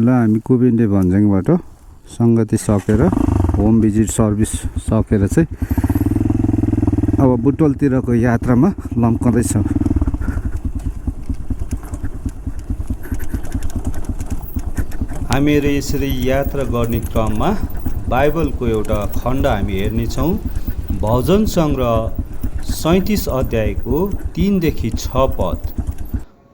ल हामी कुबेन्डे भन्ज्याङबाट सङ्गति सकेर होम भिजिट सर्भिस सकेर चाहिँ अब बुटवलतिरको यात्रामा लम्कँदैछौँ। हामीहरू यसरी यात्रा गर्ने क्रममा बाइबलको एउटा खण्ड हामी हेर्नेछौँ। भजन सङ्ग्रह 37 अध्यायको 3 देखि 6 पद।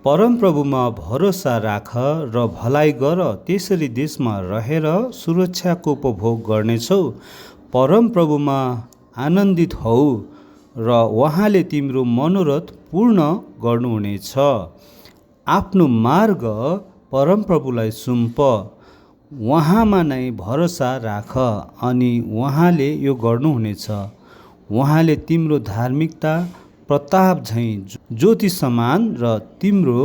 परमप्रभुमा भरोसा राख र भलाइ गर, त्यसरी देशमा रहेर सुरक्षाको उपभोग गर्नेछौ। परमप्रभुमा आनन्दित हौ र उहाँले तिम्रो मनोरथ पूर्ण गर्नुहुनेछ। आफ्नो मार्ग परमप्रभुलाई सुम्प, उहाँमा नै भरोसा राख अनि उहाँले यो गर्नुहुनेछ। उहाँले तिम्रो धार्मिकता प्रताप झैँ ज्योति समान र तिम्रो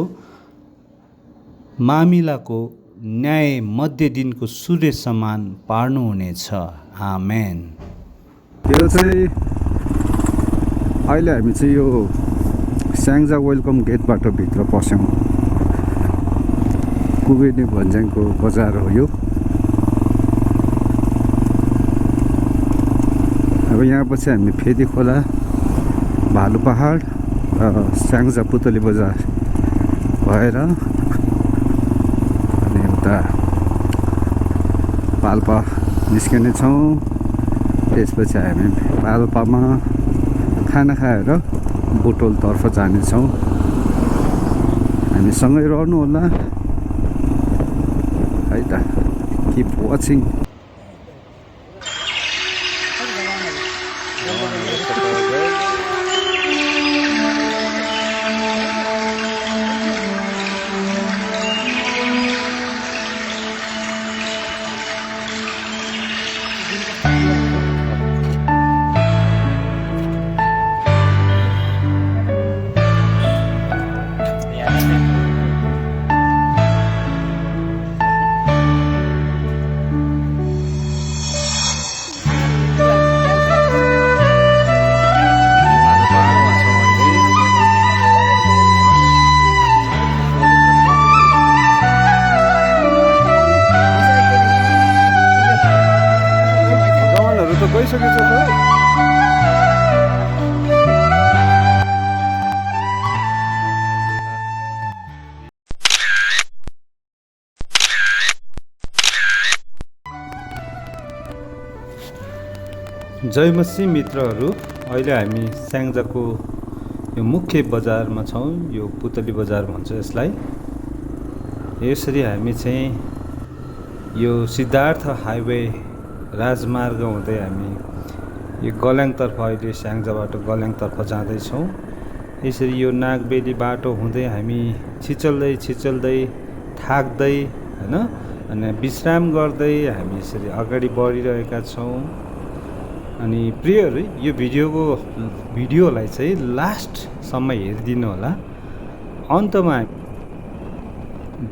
मामिलाको न्याय मध्य दिनको सूर्य समान पार्नुहुनेछ। आमेन। यो चाहिँ अहिले हामी चाहिँ यो स्याङ्जा वेलकम गेटबाट भित्र पस्यौँ। कुबेन्डे भन्ज्याङको बजार हो यो। अब यहाँ पछि हामी फेदी खोला, भालु पहाड, स्याङ्जा पुतली बजार भएर अनि उता पाल्पा निस्किने छौँ। त्यसपछि हामी पाल्पामा खाना खाएर बुटवलतर्फ जानेछौँ। हामी सँगै रहनु होला है त। Keep watching. गइसकेछ त। जय मसीह मित्रहरू, अहिले हामी स्याङ्जाको यो मुख्य बजारमा छौँ। यो पुतली बजार भन्छ यसलाई। यसरी हामी चाहिँ यो सिद्धार्थ हाइवे राजमार्ग हुँदै हामी यो गल्याङतर्फ, अहिले स्याङ्जाबाट गल्याङतर्फ जाँदैछौँ। यसरी यो नागबेली बाटो हुँदै हामी छिचल्दै थाक्दै होइन अनि विश्राम गर्दै हामी यसरी अगाडि बढिरहेका छौँ। अनि प्रियहरू, यो भिडियोलाई चाहिँ लास्टसम्म हेरिदिनु होला। अन्तमा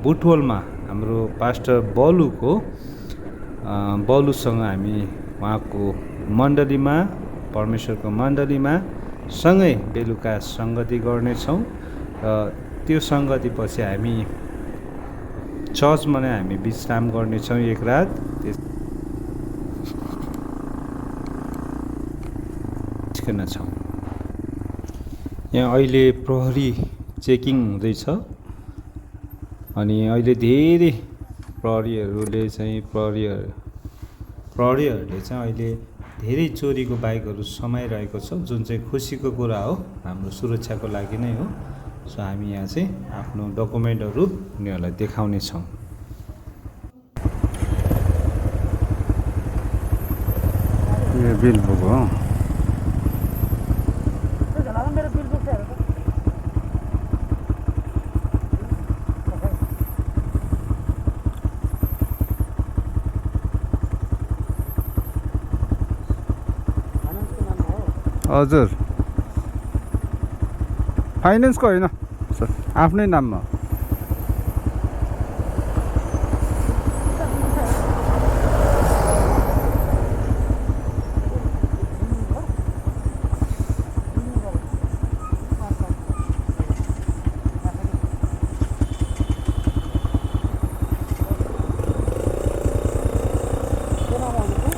बुटवलमा हाम्रो पास्टर बलुसँग हामी उहाँको मण्डलीमा, परमेश्वरको मण्डलीमा सँगै बेलुका सङ्गति गर्नेछौँ। र त्यो सङ्गति पछि हामी चर्चमा नै हामी विश्राम गर्नेछौँ एक रात। छौँ यहाँ अहिले प्रहरी चेकिङ हुँदैछ अनि अहिले धेरै प्रहरीहरूले चाहिँ अहिले धेरै चोरीको बाइकहरू समाइरहेको छ, जुन चाहिँ खुसीको कुरा हो, हाम्रो सुरक्षाको लागि नै हो। सो हामी यहाँ चाहिँ आफ्नो डकुमेन्टहरू उनीहरूलाई देखाउने छौँ। यो बिल बुक हो। हजुर, फाइनेन्सको होइन सर, आफ्नै नाममा।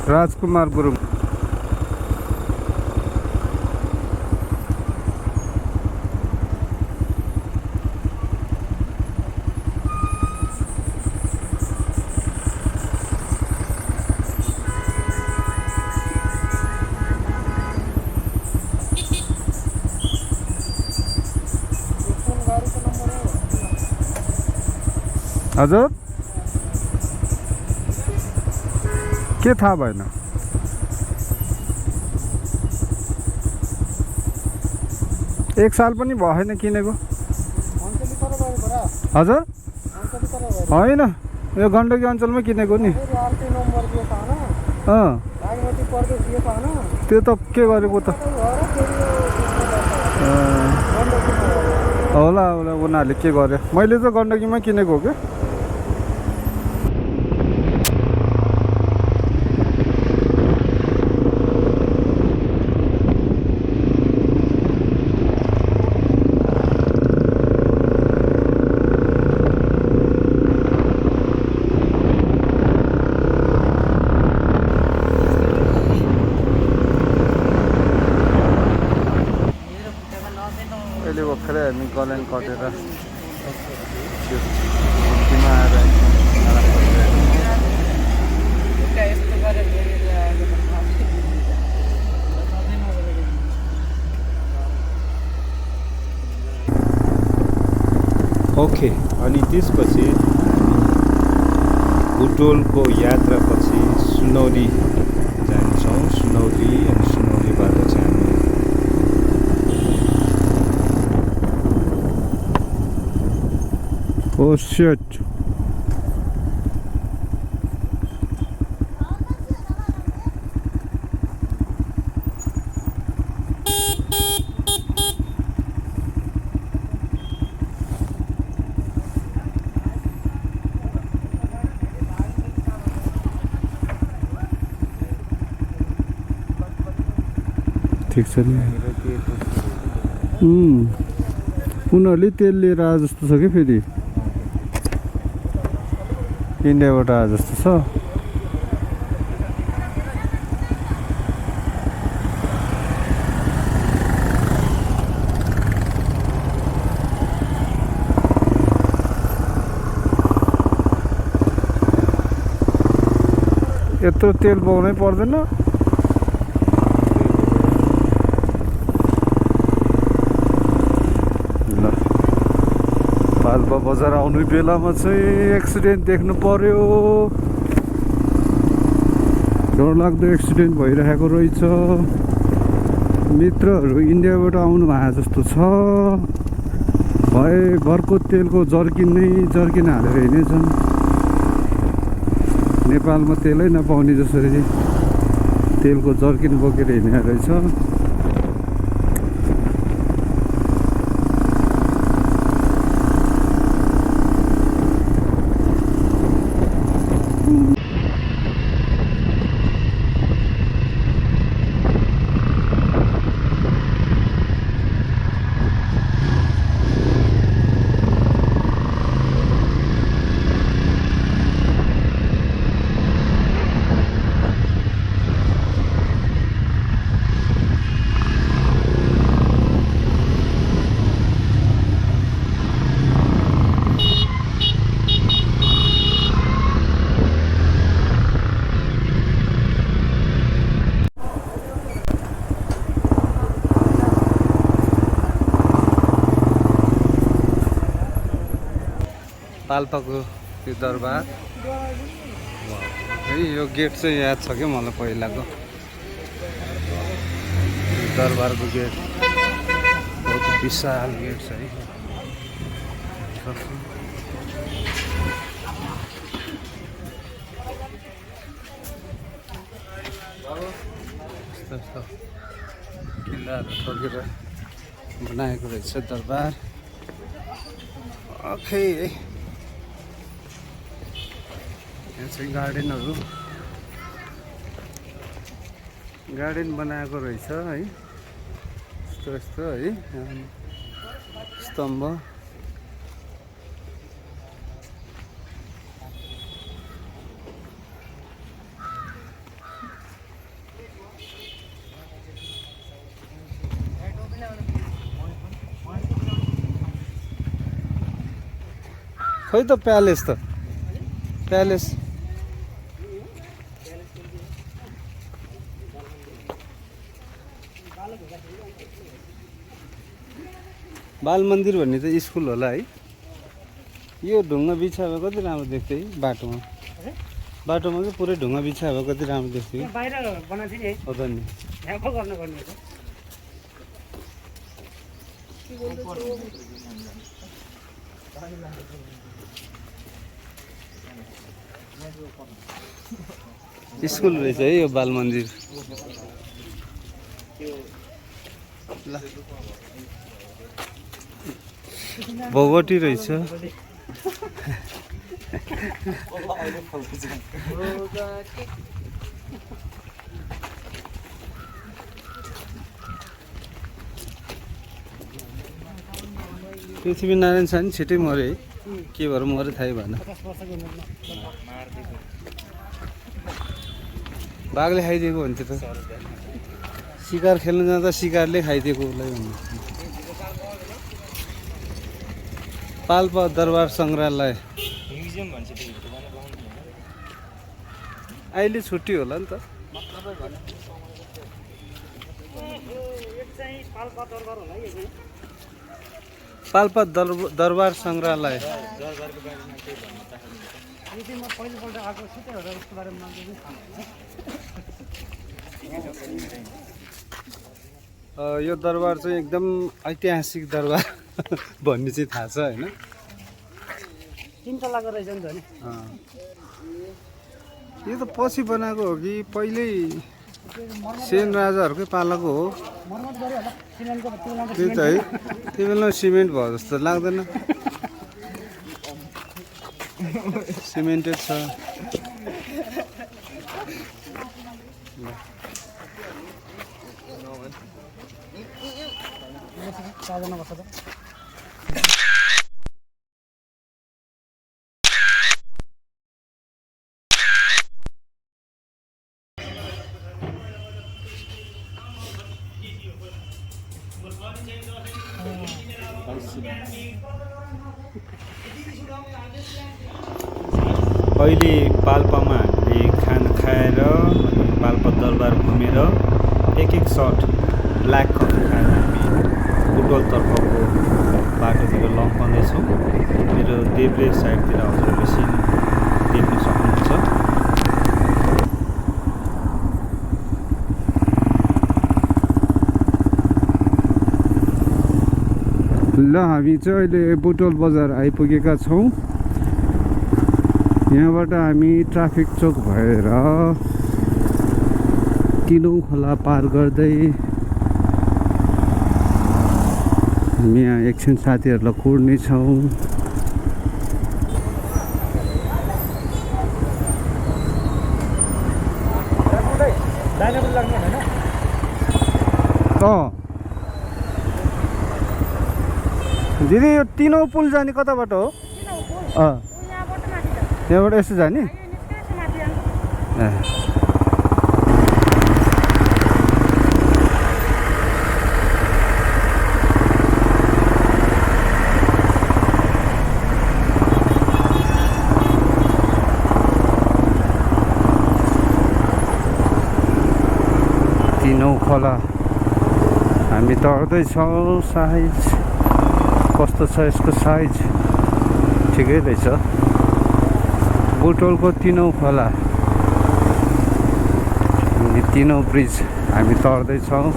राजकुमार गुरुङ। हजुर के थाहा भएन? एक साल पनि भएन किनेको। हजुर होइन, यो गण्डकी अञ्चलमै किनेको नि। त्यो त के गरेको त होला होला, उनीहरूले के गर्यो। मैले त गण्डकीमै किनेको हो क्या। अहिले भर्खरै हामी गल्यान कटेर घुम्तीमा आएर ओके। अनि त्यसपछि बुटोलको यात्रापछि सुनौली जान्छौँ। सुनौली अनि सुनौलीबाट चाहिँ हामी ओ शिट, ठिक छ नि। उनीहरूले तेल लिएर आए जस्तो छ कि फेरि इन्डियाबाट आए जस्तो छ। यत्रो तेल बोक्नै पर्दैन। पाल्पा बजार आउने बेलामा चाहिँ एक्सिडेन्ट देख्नु पर्यो। डरलाग्दो एक्सिडेन्ट भइरहेको रहेछ। मित्रहरू इन्डियाबाट आउनु भएको जस्तो छ। घरको तेलको जर्किन हालेर हिँडेछन्। नेपालमा तेलै नपाउने जसरी तेलको जर्किन बोकेर हिँडेको रहेछ। पाल्पाको त्यो दरबार है। यो गेट चाहिँ याद छ क्या मलाई पहिलाको। दरबारको गेट बहुत विशाल गेट छ है। यस्तो किल्लाहरू ठोकेर बनाएको रहेछ दरबार। ओके, यहाँ चाहिँ गार्डन बनाएको रहेछ है। यस्तो है स्तम्भ। खोइ त प्यालेस त प्यालेस बाल मन्दिर भन्ने चाहिँ स्कुल होला है। यो ढुङ्गा बिछा भए कति राम्रो देख्थ्यो है बाटोमा चाहिँ पुरै ढुङ्गा बिछा भए कति राम्रो देख्थ्यो बाहिर बनाएको थियो नि हो त नि। यहाँ पो गर्नुपर्ने स्कुल रहेछ है यो बाल मन्दिर। ल भोगटी रहेछ। पृथ्वीनारायण शाह छिटै मरे है के भएर मरे थाहै भएन। बाघले खाइदिएको भन्थ्यो त शिकार खेल्न जाँदा शिकारले खाइदिएको उसलाई भन्नु। पाल्पा दरबार सङ्ग्रहालय अहिले छुट्टी होला नि त। पाल्पा दरबार सङ्ग्रहालय यो दरबार चाहिँ एकदम ऐतिहासिक दरबार भन्ने चाहिँ थाहा छ होइन। 3 तलाको रहेछ नि त नि। यो त पछि बनाएको हो कि पहिल्यै सेन राजाहरूकै पालाको हो मर्मत गर्यो होला सिमेन्टको तुलनामा त्यो त है। त्यो बेला सिमेन्ट भयो जस्तो लाग्दैन सिमेन्टेड छ। अहिले पाल्पामा हामीले खाना खाएर अनि पाल्पा दरबार घुमेर एक सट ब्ल्याक कफी खाएर हामी बुटवलतर्फको बाटोतिर लम्काउँदैछौँ। मेरो देब्रे साइडतिर हजुरहरूले सिन देख्न सक्नुहुन्छ। ल हामी चाहिँ अहिले बुटवल बजार आइपुगेका छौँ। यहाँबाट हामी ट्राफिक चोक भएर तिनौँ खोला पार गर्दै हामी यहाँ एकछिन साथीहरूलाई कुर्नेछौँ। दिदी यो तिनौँ पुल जाने कताबाट हो? यहाँबाट यसो जाने? तिनौँ खोला हामी तर्दैछौँ। साइज कस्तो छ यसको साइज? ठिकै रहेछ। बुटवलको तिनौँ खोला अनि तिनौँ ब्रिज हामी तर्दैछौँ।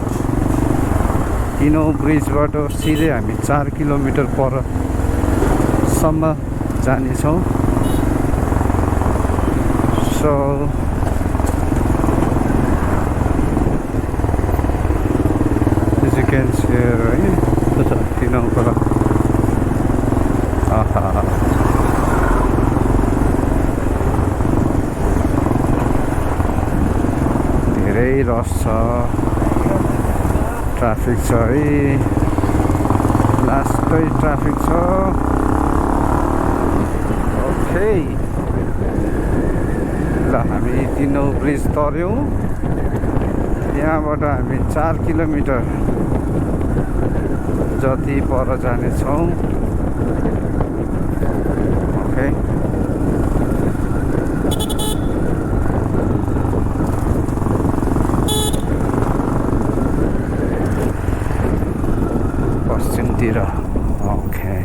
तिनौँ ब्रिजबाट सिधै हामी 4 किलोमिटर परसम्म जानेछौँ। So as you can see है तिनौँ खोला। धेरै रस छ, ट्राफिक छ है, लास्टै ट्राफिक छ। ओके ल हामी तिनौँ ब्रिज तर्यौँ। यहाँबाट हामी 4 किलोमिटर जति पर जानेछौँ। ओके ओके पश्चिमतिर ओके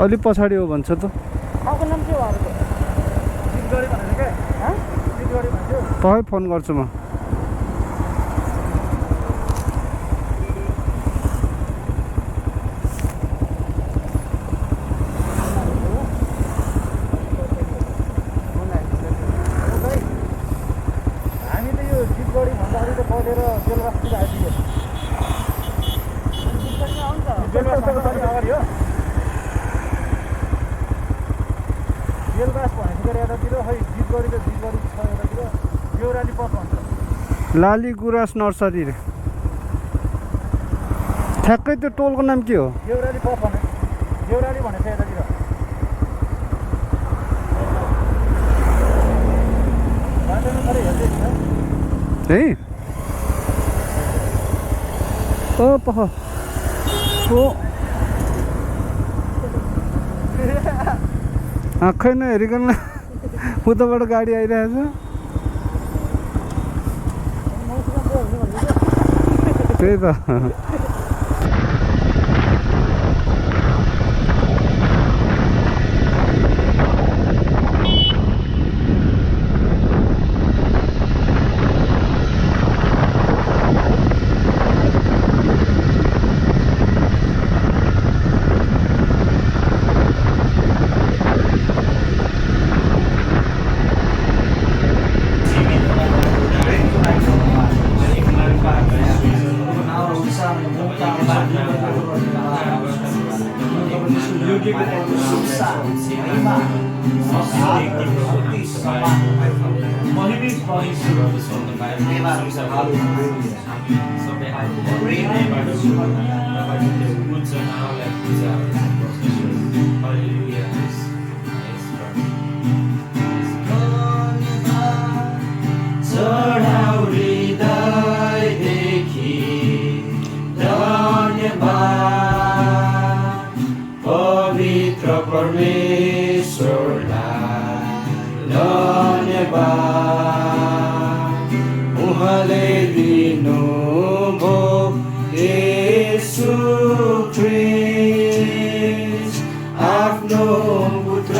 अलि पछाडि हो भन्छ त ठाउँको नाम के हो अरूको जितगढी भनेर के जितगढी भन्छु तपाईँ फोन गर्छु म हामी त यो जितगढी भन्दा अलिक बढेर बेलबासतिर आइपुग्यो बेलबासभन्दा अलिक अगाडि हो बेलबास भनेको यतातिर खै जितगढी त जितगढी छ यतातिर देउराली पथ भन्छ लाली गुराँस नर्सरी रे ठ्याक्कै त्यो टोलको नाम के हो देउराली पथ भने देउराली भनेको छ यतातिर बाटोमा खरै हेर्दै छ है ओ पख ओ आँखै नहेरिकन उताबाट गाडी आइरहेछ त्यही त परमेश्वरलाई धन्यवाद उहाँले दिनुभयो येशू ख्रीष्ट आफ्नो पुत्र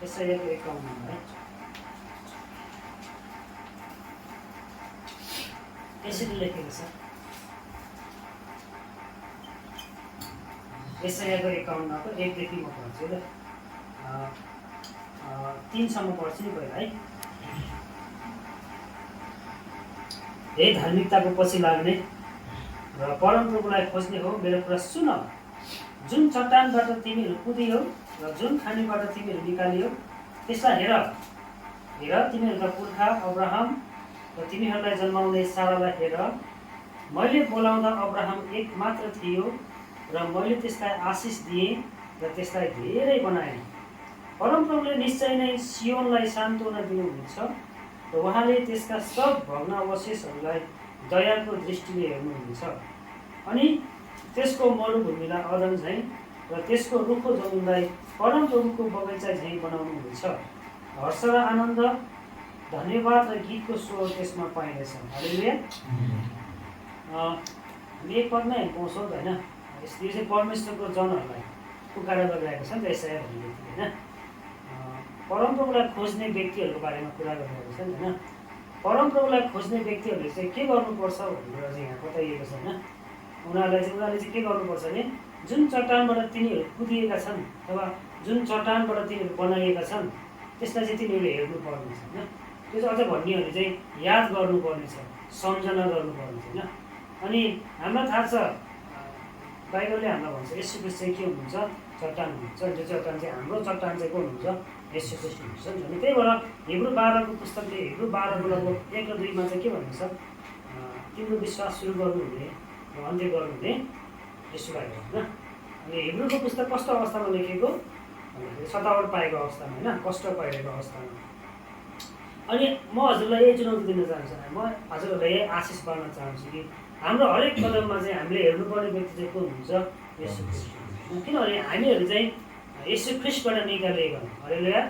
एसआईको 51 है। यसरी लेखेको छ एसआईको 51 को 1 देखि म पढ्छु ल 3 सम्म पढ्छु नि पहिला है। हे धार्मिकताको पछि लाग्ने र परमप्रभुलाई खोज्ने हो, मेरो कुरा सुन। जुन चट्टानबाट तिमीहरू कुदियो र जुन खानीबाट तिमीहरू निकालियो त्यसलाई हेर। हेर, तिमीहरूका पुर्खा अब्राहम र तिमीहरूलाई जन्माउने सारालाई हेर। मैले बोलाउँदा अब्राहम एक मात्र थियो र मैले त्यसलाई आशिष दिएँ र त्यसलाई धेरै बनाएँ। परमप्रभुले निश्चय नै सियोनलाई सान्त्वना दिनुहुनेछ र उहाँले त्यसका सब भग्नावशेषहरूलाई दयाको दृष्टिले हेर्नुहुनेछ। अनि त्यसको मरुभूमिलाई अदन झैँ र त्यसको रुखो जमिनलाई परमप्रभुको बगैँचा झैँ बनाउनुहुनेछ। हर्ष र आनन्द, धन्यवाद र गीतको स्वर त्यसमा पाइनेछ। हालेलुया। हामी एक पदमै पाउँछौँ होइन। यो चाहिँ परमेश्वरको जनहरूलाई पुकार गरिरहेको छ नि त यसै भन्ने व्यक्ति होइन। परमप्रभुलाई खोज्ने व्यक्तिहरूको बारेमा कुरा गरिरहेको छ नि होइन। परमप्रभुलाई खोज्ने व्यक्तिहरूले चाहिँ के गर्नुपर्छ भनेर चाहिँ यहाँ बताइएको छ होइन। उनीहरूले चाहिँ के गर्नुपर्छ भने जुन चट्टानबाट तिनीहरू कुदिएका छन् अथवा जुन चट्टानबाट तिनीहरू बनाइएका छन् त्यसलाई चाहिँ तिनीहरूले हेर्नुपर्ने छ होइन। त्यो चाहिँ अझ भन्ने हो भने चाहिँ याद गर्नुपर्ने छ, सम्झना गर्नुपर्ने छ होइन। अनि हामीलाई थाहा छ बाइबलले हामीलाई भन्छ येशू ख्रीष्ट चाहिँ के हुनुहुन्छ? चट्टान हुनुहुन्छ। त्यो चट्टान चाहिँ हाम्रो चट्टान चाहिँ को हुनुहुन्छ? येशू ख्रीष्ट हुनुहुन्छ नि। अनि त्यही भएर हिब्रू 12 को पुस्तकले हिब्रू 12 को लगभग 1 र 2 मा चाहिँ के भन्नुहुन्छ? तिम्रो विश्वास सुरु गर्नुहुने र अन्त्य गर्नुहुने येशूलाई हो होइन। अनि हिब्रूको पुस्तक कस्तो अवस्थामा लेखेको भन्दाखेरि सतावट पाएको अवस्थामा होइन, कष्ट पाइरहेको अवस्थामा। अनि म हजुरलाई यही चुनौती दिन चाहन्छु, म हजुरहरूलाई यही आशिष गर्न चाहन्छु कि हाम्रो हरेक कदममा चाहिँ हामीले हेर्नुपर्ने व्यक्ति चाहिँ को हुनुहुन्छ? येशू ख्रीष्ट। किनभने हामीहरू चाहिँ येशू ख्रीष्टबाट निकालिएका हौँ। हालेलुया।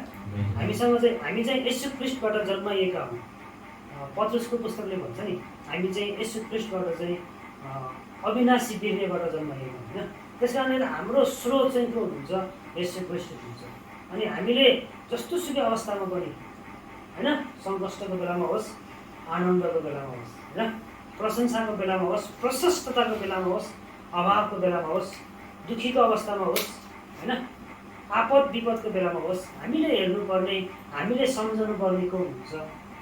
हामी चाहिँ येशू ख्रीष्टबाट जन्माइएका हौँ। पत्रुसको पुस्तकले भन्छ नि हामी चाहिँ येशू ख्रीष्टबाट चाहिँ अविनाशी बिर्नेबाट जन्माइएका हौँ होइन। त्यस कारणले हाम्रो स्रोत चाहिँ को हुनुहुन्छ? येशू ख्रीष्ट हुनुहुन्छ। अनि हामीले जस्तोसुकै अवस्थामा पनि होइन, सङ्कष्टको बेलामा होस्, आनन्दको बेलामा होस् होइन, प्रशंसाको बेलामा होस्, प्रशस्तताको बेलामा होस्, अभावको बेलामा होस्, दुःखीको अवस्थामा होस् होइन, आपद विपदको बेलामा होस्, हामीले हेर्नुपर्ने, हामीले सम्झनु पर्ने को हुनुहुन्छ?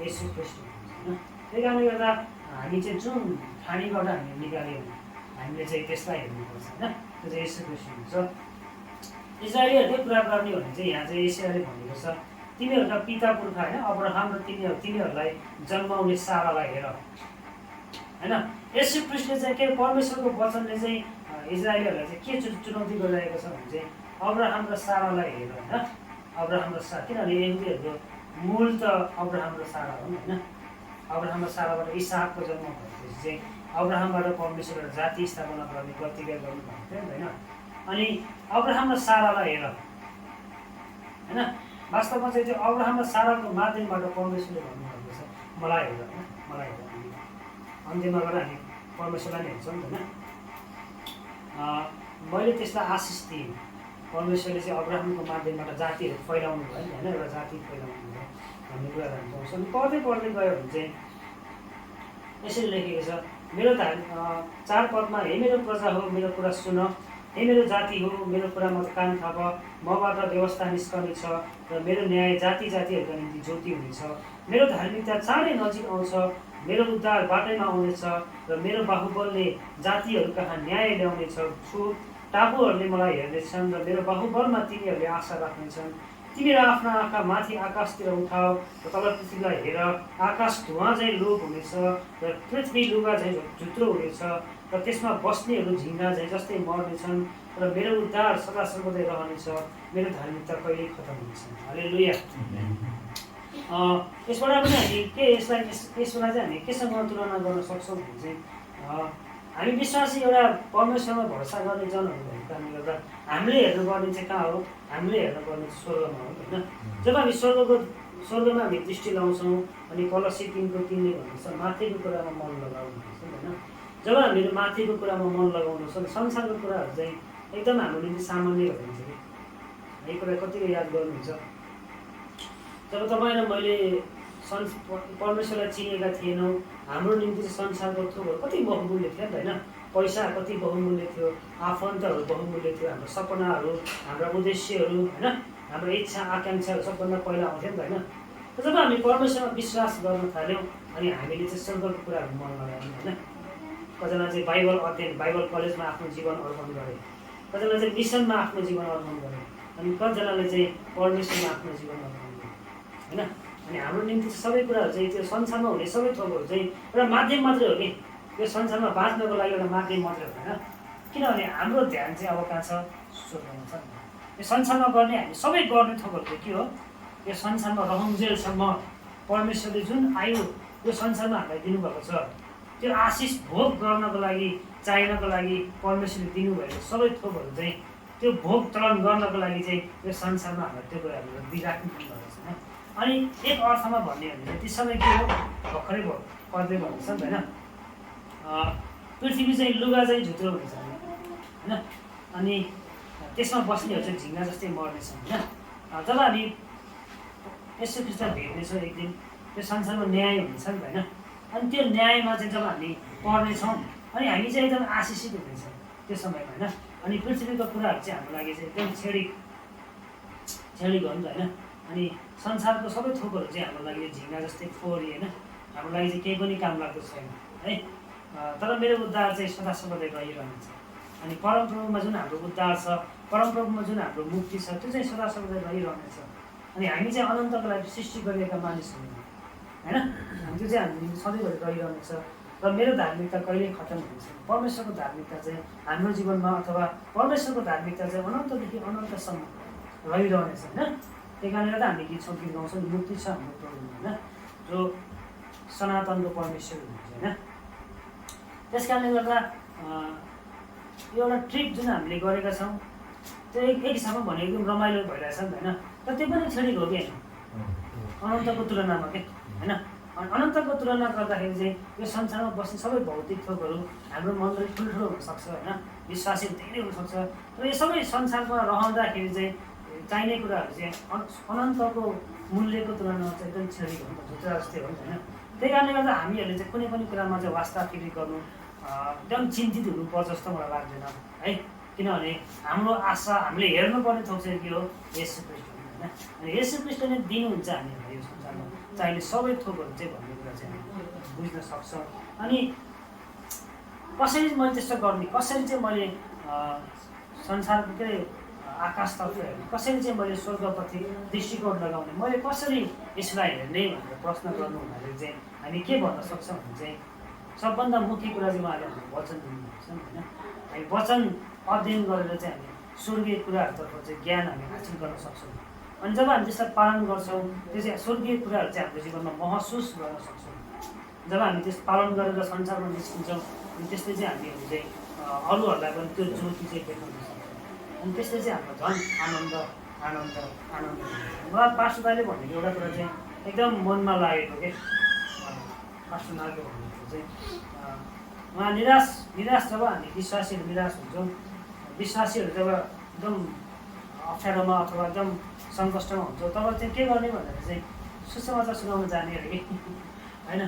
येशू ख्रीष्ट हुनुहुन्छ होइन। त्यही कारणले गर्दा हामी चाहिँ जुन खानीबाट हामी निकाल्यौँ हामीले चाहिँ त्यसलाई हेर्नुपर्छ होइन। त्यो चाहिँ येशू ख्रीष्ट हुनुहुन्छ। इजरायलीहरूले कुरा गर्ने भने चाहिँ यहाँ चाहिँ यसैले भनेको छ तिमीहरूका पिता पुर्खा होइन अब्राहम र तिनीहरूलाई जन्माउने सारालाई हेर होइन। येशू ख्रीष्टले चाहिँ के परमेश्वरको वचनले चाहिँ इजरायलीहरूलाई चाहिँ के चुनौती गरिरहेको छ भने चाहिँ अब्राहम र सारालाई हेर होइन। अब्राहम र सारा, किनभने यहुदीहरूको मूल त अब्राहम र सारा हो होइन। अब्राहम र साराबाट इसाकको जन्म भएपछि चाहिँ अब्राहमबाट परमेश्वरले जाति स्थापना गर्ने प्रतिज्ञा गर्नुभएको थियो होइन। अनि अब्राहम र सारालाई हेर होइन। वास्तवमा चाहिँ त्यो अब्राहम र साराको माध्यमबाट परमेश्वरले भन्नुभएको छ मलाई हेर होइन, मलाई हेर। अन्त्यमा गएर हामी परमेश्वरलाई नै हेर्छौँ होइन। मैले त्यसलाई आशिष दिएँ। परमेश्वरले चाहिँ अब्राहमको माध्यमबाट जातिहरू फैलाउनु भयो नि होइन, एउटा जाति फैलाउनु भयो भन्ने कुराहरू हामी पाउँछौँ। अनि पढ्दै पढ्दै गयो भने चाहिँ यसरी लेखेको छ मेरो 4 पदमा हे मेरो प्रजा हो मेरो कुरा सुन, हे मेरो जाति हो मेरो कुरामा कान थाप। मबाट व्यवस्था निस्कनेछ र मेरो न्याय जाति जातिहरूका निम्ति ज्योति हुनेछ। मेरो धार्मिकता चाँडै नजिक आउँछ, मेरो उद्धार बाटैमा आउनेछ र मेरो बाहुबलले जातिहरू कहाँ न्याय ल्याउनेछ। टापुहरूले मलाई हेर्नेछन् र मेरो बाहुबलमा तिनीहरूले आशा राख्नेछन्। तिमीहरू आफ्ना आँखा माथि आकाशतिर उठाओ र तल पृथ्वीलाई हेर। आकाश धुवा चाहिँ लोप हुनेछ र पृथ्वी लुगा चाहिँ झुत्रो हुनेछ र त्यसमा बस्नेहरू झिङ्गा चाहिँ जस्तै मर्नेछन् र मेरो उद्धार सदा सर्वदै रहनेछ। मेरो धार्मिकता कहिल्यै खतम हुनेछ। हालेलुया। यसबाट पनि हामी के यसबाट चाहिँ हामी केसँग तुलना गर्न सक्छौँ भने चाहिँ हामी विश्वासी एउटा परमेश्वरमा भरोसा गर्ने जनहरू भएको कारणले गर्दा हामीले हेर्नुपर्ने चाहिँ कहाँ हो? हामीले हेर्नुपर्ने स्वर्गमा हो होइन। जब हामी स्वर्गमा हामी दृष्टि लाउँछौँ अनि कलसी 3:3ले भन्छ माथिको कुरामा मन लगाउनु भन्छ होइन। जब हामीले माथिको कुरामा मन लगाउँछौँ संसारको कुराहरू चाहिँ एकदम हाम्रो निम्ति सामान्य भइन्छ कि। यही कुरा कतिले याद गर्नुहुन्छ जब तपाईँ र मैले परमेश्वरलाई चिनेका थिएनौँ, हाम्रो निम्ति चाहिँ संसारको थोकहरू कति बहुमूल्य थियो नि त होइन। पैसा कति बहुमूल्य थियो, आफन्तहरू बहुमूल्य थियो, हाम्रो सपनाहरू, हाम्रा उद्देश्यहरू होइन, हाम्रो इच्छा आकाङ्क्षाहरू सबभन्दा पहिला आउँथ्यो नि त होइन। तर जब हामी परमेश्वरमा विश्वास गर्न थाल्यौँ अनि हामीले चाहिँ स्वर्गको कुराहरू मनमा ल्यायौँ होइन। कतिजना चाहिँ बाइबल अध्ययन, बाइबल कलेजमा आफ्नो जीवन अर्पण गरे, कतिजना चाहिँ मिसनमा आफ्नो जीवन अर्पण गरे, अनि कतिजनाले चाहिँ परमेश्वरमा आफ्नो जीवन अर्पण गरे होइन। अनि हाम्रो निम्ति सबै कुराहरू चाहिँ त्यो संसारमा हुने सबै थोकहरू चाहिँ एउटा माध्यम मात्रै हो कि, यो संसारमा बाँच्नको लागि एउटा माध्यम मात्रै हो होइन। किनभने हाम्रो ध्यान चाहिँ अब कहाँ छ, स्वर्गमा छ। यो संसारमा गर्ने हामी सबै गर्ने थोकहरू चाहिँ के हो, यो संसारमा रहन्जेलसम्म परमेश्वरले जुन आयु यो संसारमा हामीलाई दिनुभएको छ, त्यो आशिष भोग गर्नको लागि, चाहिनको लागि परमेश्वरले दिनुभएको सबै थोकहरू चाहिँ त्यो भोग चलन गर्नको लागि चाहिँ यो संसारमा हामीलाई त्यो कुराहरू दिइराख्नु भएको छ होइन। अनि एक अर्थमा भन्ने हो भने ती सबै के हो, भर्खरै पदले भन्दैछ नि त होइन। पृथ्वी चाहिँ लुगा चाहिँ झुत्रो हुनेछ होइन, अनि त्यसमा बस्नेहरू चाहिँ झिङ्गा जस्तै मर्नेछ होइन। जब हामी यसो ख्रिस्टलाई भेट्नेछौँ एक दिन, त्यो संसारमा न्याय हुनेछ नि त होइन। अनि त्यो न्यायमा चाहिँ जब हामी पर्नेछौँ अनि हामी चाहिँ एकदम आशिषित हुनेछ त्यो समयमा होइन। अनि पृथ्वीको कुराहरू चाहिँ हाम्रो लागि चाहिँ एकदम छेडी गयो नि त होइन। अनि संसारको सबै थोकहरू चाहिँ हाम्रो लागि झिङ्गा जस्तै फोहोरी होइन, हाम्रो लागि चाहिँ केही पनि काम लाग्दो छैन है। तर मेरो उद्धार चाहिँ सदा सर्वदै रहिरहन्छ। अनि परमप्रभुमा जुन हाम्रो उद्धार छ, परमप्रभुमा जुन हाम्रो मुक्ति छ, त्यो चाहिँ सदा सर्वदै रहिरहनेछ। अनि हामी चाहिँ अनन्तको लागि सृष्टि गरिएका मानिसहरू होइन, हामी त्यो चाहिँ हामी सधैँभरि रहिरहनेछ। र मेरो धार्मिकता कहिल्यै खतम हुनेछ। परमेश्वरको धार्मिकता चाहिँ हाम्रो जीवनमा अथवा परमेश्वरको धार्मिकता चाहिँ अनन्तदेखि अनन्तसम्म रहिरहनेछ होइन। त्यही कारणले गर्दा हामी गीत सङ्गीत गाउँछौँ, मुक्ति छ हाम्रो प्रभुमा होइन, जो सनातनको परमेश्वर हुनुहुन्छ होइन। त्यस कारणले गर्दा एउटा ट्रिप जुन हामीले गरेका छौँ त्यो एक हिसाबमा भने एकदम रमाइलो भइरहेछ नि त होइन। तर त्यो पनि छेडिक हो कि होइन, अनन्तको तुलनामा के होइन। अनन्तको तुलना गर्दाखेरि चाहिँ यो संसारमा बस्ने सबै भौतिक थोकहरू हाम्रो मनले ठुल्ठुलो हुनसक्छ होइन, विश्वासी धेरै हुनसक्छ। तर यो सबै संसारमा रहँदाखेरि चाहिँ चाहिने कुराहरू चाहिँ अनन्तको मूल्यको तुलनामा चाहिँ एकदम छेडिक हो नि त, झुत्रा जस्तै हो नि त होइन। त्यही कारणले गर्दा हामीहरूले चाहिँ कुनै पनि कुरामा चाहिँ वास्ताफिरी गर्नु एकदम चिन्तित हुनुपर्छ जस्तो मलाई लाग्दैन है। किनभने हाम्रो आशा, हामीले हेर्नुपर्ने थोक चाहिँ के हो, येशू ख्रीष्ट होइन। अनि येशू ख्रीष्टले दिनुहुन्छ हामीहरूलाई यो संसारमा चाहिने सबै थोकहरू चाहिँ भन्ने कुरा चाहिँ हामी बुझ्न सक्छौँ। अनि कसरी मैले त्यस्तो गर्ने, कसरी चाहिँ मैले संसारको के अरे आकाशतर्फ हेर्ने, कसरी चाहिँ मैले स्वर्गप्रति दृष्टिकोण लगाउने, मैले कसरी यसलाई हेर्ने भनेर प्रश्न गर्नु हुँदाखेरि चाहिँ हामी के भन्न सक्छौँ भने चाहिँ सबभन्दा मुख्य कुरा चाहिँ उहाँले हाम्रो वचन दिनुहुन्छ नि होइन। हामी वचन अध्ययन गरेर चाहिँ हामी स्वर्गीय कुराहरूतर्फ चाहिँ ज्ञान हामी हासिल गर्न सक्छौँ। अनि जब हामी त्यसलाई पालन गर्छौँ त्यो चाहिँ स्वर्गीय कुराहरू चाहिँ हाम्रो जीवनमा महसुस गर्न सक्छौँ। जब हामी त्यस पालन गरेर संसारमा निस्किन्छौँ अनि त्यसले चाहिँ हामीहरू चाहिँ अरूहरूलाई पनि त्यो ज्योति चाहिँ देखाउन सक्छौँ। अनि त्यसले चाहिँ हाम्रो झन् आनन्द आनन्द आनन्द मलाई पास्टर दाइले भनेको एउटा कुरा चाहिँ एकदम मनमा लागेको के, पास्टर दाइले भनेको चाहिँ उहाँ निराश जब हामी विश्वासीहरू निराश हुन्छौँ, विश्वासीहरू जब एकदम अप्ठ्यारोमा अथवा एकदम सङ्कष्टमा हुन्छौँ तब चाहिँ के गर्ने भन्दाखेरि चाहिँ सुसमाचार सुनाउन जाने अरे कि होइन।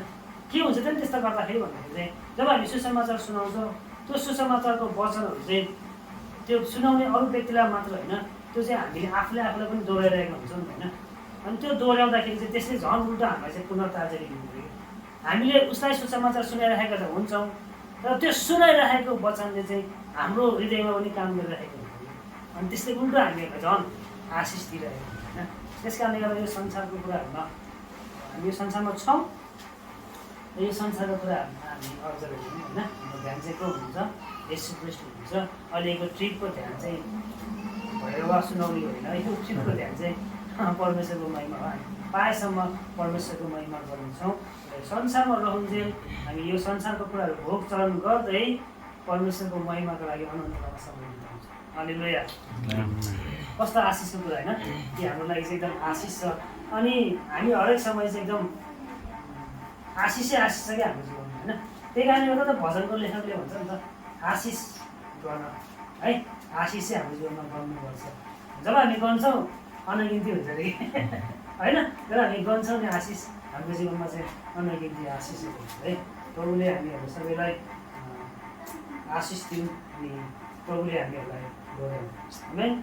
के हुन्छ त नि त्यस्तो गर्दाखेरि भन्दाखेरि चाहिँ जब हामी सुसमाचार सुनाउँछौँ त्यो सुसमाचारको वचनहरू चाहिँ त्यो सुनाउने अरू व्यक्तिलाई मात्र होइन, त्यो चाहिँ हामीले आफूलाई पनि दोहोऱ्याइरहेको हुन्छौँ नि होइन। अनि त्यो दोहोऱ्याउँदाखेरि चाहिँ त्यसले झन् उल्टा हामीलाई चाहिँ पुनर्ताजा दिनु पऱ्यो। हामीले उसलाई सुसमाचार सुनाइरहेका त हुन्छौँ तर त्यो सुनाइरहेको वचनले चाहिँ हाम्रो हृदयमा पनि काम गरिरहेको हुन्छ अनि त्यसले उल्टा हामीहरूलाई झन् आशिष दिइरहेको हुन्छ होइन। त्यस कारणले गर्दा यो संसारको कुराहरूमा हामी यो संसारमा छौँ र यो संसारको कुराहरूमा हामी अब्जर्भ हेर्यौँ होइन। हाम्रो ध्यान चाहिँ को हुनुहुन्छ, येशू ख्रीष्ट हुनुहुन्छ। अहिलेको ट्रिपको ध्यान चाहिँ भैरवा सुनाउने होइन, यो ट्रिपको ध्यान चाहिँ परमेश्वरको महिमा हो। हामी पाएसम्म परमेश्वरको महिमा गर्नेछौँ। संसारमा रहन्जेल हामी यो संसारको कुराहरू भोग चलन गर्दै परमेश्वरको महिमाको लागि अनन्तमा समय बिताउँछौँ। हालेलुया। कस्तो आशिषको कुरा होइन कि हाम्रो लागि चाहिँ एकदम आशिष छ। अनि हामी हरेक समय चाहिँ एकदम आशिषै आशिष छ क्या हाम्रो जीवनमा होइन। त्यही कारणले गर्दा त भजनको लेखकले भन्छ नि त आशिष गर्न है, आशिष चाहिँ हाम्रो जीवनमा गर्नुपर्छ। जब हामी गर्छौँ अनगिन्ती हुन्छ अरे होइन तर हामी गन्छौँ नि आशिष हाम्रो जीवनमा चाहिँ अनगिन्ती आशिषहरू हुन्छ है प्रभुले हामीहरू सबैलाई आशिष दिउँ अनि प्रभुले हामीहरूलाई गराउँ आमेन।